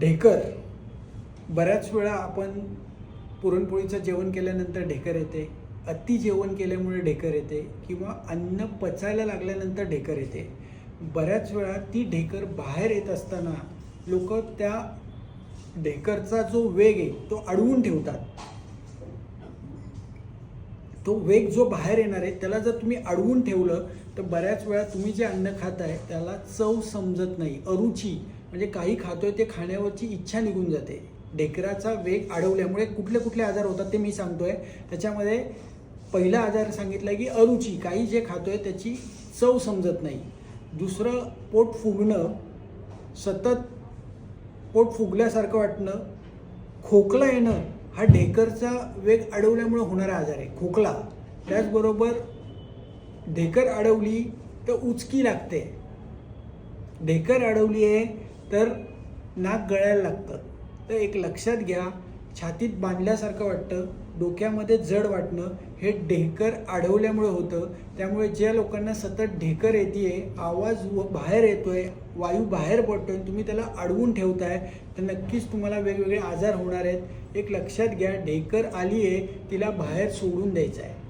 ढेकर बऱ्याच वेळा आपण पुरणपोळीचं जेवण केल्यानंतर ढेकर येते, अति जेवण केल्यामुळे ढेकर येते किंवा अन्न पचायला लागल्यानंतर ढेकर येते. बऱ्याच वेळा ती ढेकर बाहेर येत असताना लोक त्या ढेकरचा जो वेग आहे तो अडवून ठेवतात. तो वेग जो बाहेर येणार आहे त्याला जर तुम्ही अडवून ठेवलं तर बऱ्याच वेळा तुम्ही जे अन्न खाताय त्याला चव समजत नाही, अरुची म्हणजे काही खातोय ते खाण्यावरची इच्छा निघून जाते. ढेकराचा वेग अडवल्यामुळे कुठले कुठले आजार होतात ते मी सांगतोय. त्याच्यामध्ये पहिला आजार सांगितला की अरुची, काही जे खातोय त्याची चव समजत नाही. दुसरं पोट फुगणं, सतत पोट फुगल्यासारखं वाटणं, खोकला येणं, हा ढेकरचा वेग अडवल्यामुळे होणारा आजार आहे खोकला. त्याचबरोबर ढेकर अडवली तर उचकी लागते, ढेकर अडवली आहे तर नाक गळायला लागतं. तर एक लक्षात घ्या, छातीत बांधल्यासारखं वाटतं, डोक्यामध्ये जड वाटणं हे ढेकर अडवल्यामुळे होतं. त्यामुळे ज्या लोकांना सतत ढेकर येते, आवाज बाहेर येतोय, वायू बाहेर पडतोय, तुम्ही त्याला अडवून ठेवताय तर नक्कीच तुम्हाला वेगवेगळे आजार होणार आहेत. एक लक्षात घ्या, ढेकर आली आहे तिला बाहेर सोडून द्यायचं आहे.